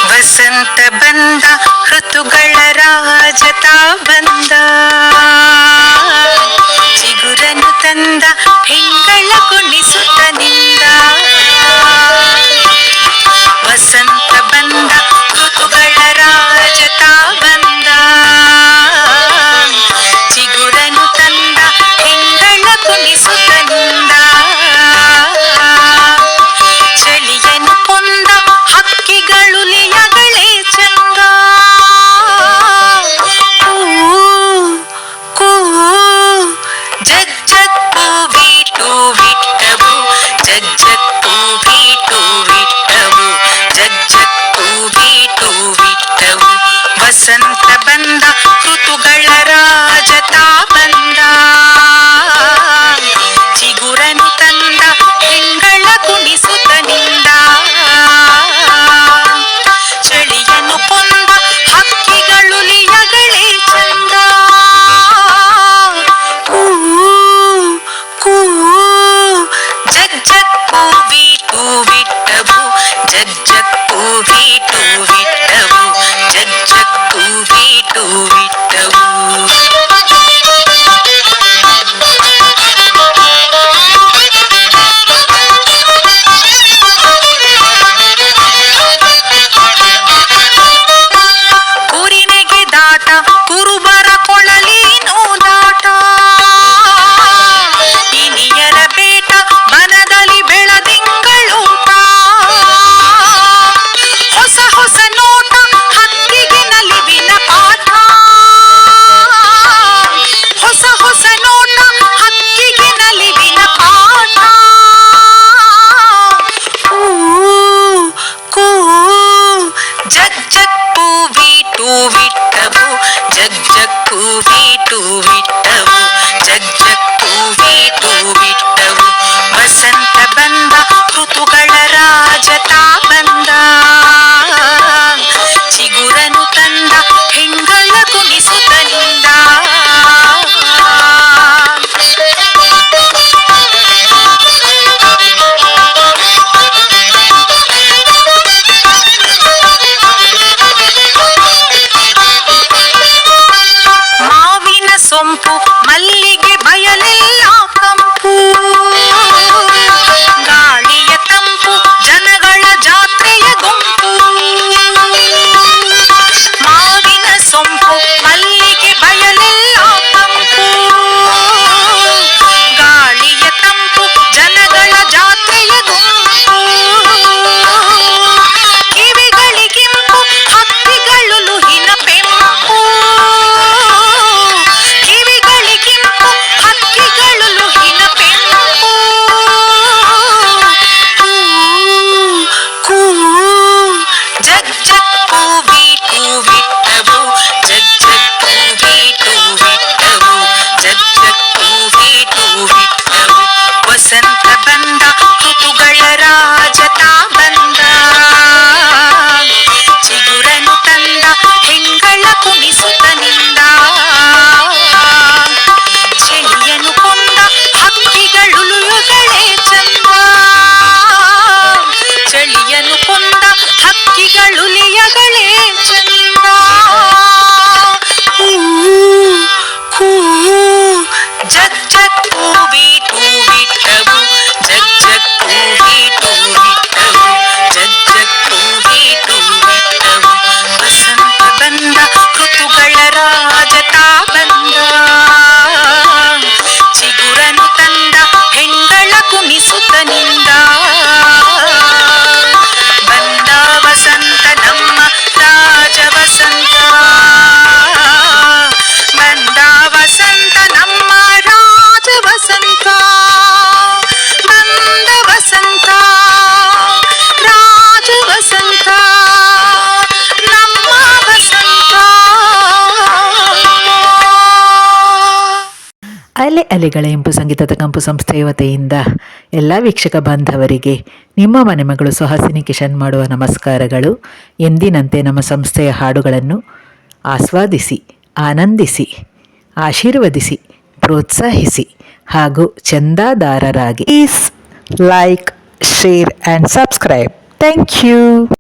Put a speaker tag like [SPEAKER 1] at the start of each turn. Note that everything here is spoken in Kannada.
[SPEAKER 1] ವಸಂತ ಬಂದ ಋತುಗಳ ರಾಜತ ಬಂದ, ಚಿಗುರನು ತಂದ ಹೆಂಗಳ ಕುಣಿಸುತ್ತ ನಿಂದ. ವಸಂತ ಬಂದ ಋತುಗಳ ರಾಜತ ಬಂದ, ಚಿಗುರನು ತಂದ ಹೆಂಗಳ ಕುಣಿಸುತ್ತ ನಿಂದ. ಚಳಿಯನು ಕೊಂದ ಹಕ್ಕಿಗಳು ಲಿಯಗಳೇ ಚಂದ, ಕೂ ಜಜ್ಜತ್ತು ಬೀಟು ಬಿಟ್ಟವು, ಜಜ್ಜತ್ತು ಬೀಟು ಬಿಟ್ಟವು, ಜಜ್ಜತ್ತು ಬೀಟು ಬಿಟ್ಟವು. ವಸಂತ ಬಂದ ಋತುಗಳ ರಾಜತ ಬಂದ, ಚಿಗುರನು ತಂದ ಹೆಂಗಳ ಕುಣಿಸುತ್ತ ನಿಂದ. ಚಳಿಯನು ಕೊಂದ ಹಕ್ಕಿಗಳು ಲಿಯಗಳೇ ಚಂದ, ಕೂ ಕೂ ಜಜ್ಜಕ್ಕೂ ಬೀಟು ಬಿಟ್ಟವು, ಜಜ್ಜಕ್ಕೂ ಬೀಟು ಬಿಟ್ಟವು, ಜಜ್ಜಕ್ಕೂ ಬೀಟು ಬಿಟ್ಟವು. ಕುರಿನೆಗೆ ದಾಟ ಕುರುಬರ ಕೊಳಲೇನೋ ದಾಟ, ಇನಿಯರ ಬೇಟ ಬನದಲ್ಲಿ ಬೆಳದಿಂಗಳೂಟ. ಹೊಸ ಹೊಸ ನೋಟ ಹಕ್ಕಿಗೆ ನಲಿವಿನ ಪಾಠ, ಹೊಸ ಹೊಸ ನೋಟ ಹಕ್ಕಿಗೆ ನಲಿವಿನ ಪಾಠ. ಕೂ ಜಜ್ಜಕ್ಕೂ ಬೀಟು ಬಿಟ್ಟವು, ಜಜ್ಜಕ್ಕೂ ಬೀಟು ಬಿಟ್ಟವು, ಜಜ್ಜಕ್ಕೂ ಬೀಟು ಬಿಟ್ಟವು. ವಸಂತ ಬಂದ ಋತುಗಳ ರಾಜತ ಬಂದ, ಚಿಗುರನು ತಂದ ಹೆಂಗಳ ಕುಣಿಸುತ್ತ ನಿಂದ. ಮಾವಿನ ಸೊಂಪು ಮಲ್ಲಿಗೆ ಬಯಲೆಲ್ಲ ಕಂಪು, ಗಾಳಿಯ ತಂಪು ಜನಗಳ ಜಾತ್ರೆಯ ಗುಂಪು. ಮಾವಿನ ಸೊಂಪು ಮಲ್ಲಿಗೆ ಬಯಲೆಲ್ಲ ಕಂಪು, ಗಾಳಿಯ ತಂಪು ಜನಗಳ ಜಾತ್ರೆಯ ಗುಂಪು. ಕಿವಿಗಳಿಗಿಂಪು ಹಕ್ಕಿಗಳು ಲುಹಿನ ಪೆಂಪು, ಕಿವಿಗಳಿಗಿಂಪು
[SPEAKER 2] ಅಲೆಗಳ ಇಂಪು ಸಂಗೀತದ ಕಂಪು ಸಂಸ್ಥೆಯ ವತಿಯಿಂದ ಎಲ್ಲ ವೀಕ್ಷಕ ಬಾಂಧವರಿಗೆ ನಿಮ್ಮ ಮನೆಮಗಳು ಸುಹಾಸಿನಿ ಕಿಶನ್ ಮಾಡುವ ನಮಸ್ಕಾರಗಳು. ಎಂದಿನಂತೆ ನಮ್ಮ ಸಂಸ್ಥೆಯ ಹಾಡುಗಳನ್ನು ಆಸ್ವಾದಿಸಿ, ಆನಂದಿಸಿ, ಆಶೀರ್ವದಿಸಿ, ಪ್ರೋತ್ಸಾಹಿಸಿ ಹಾಗೂ ಚಂದಾದಾರರಾಗಿ please like, share and subscribe. Thank you.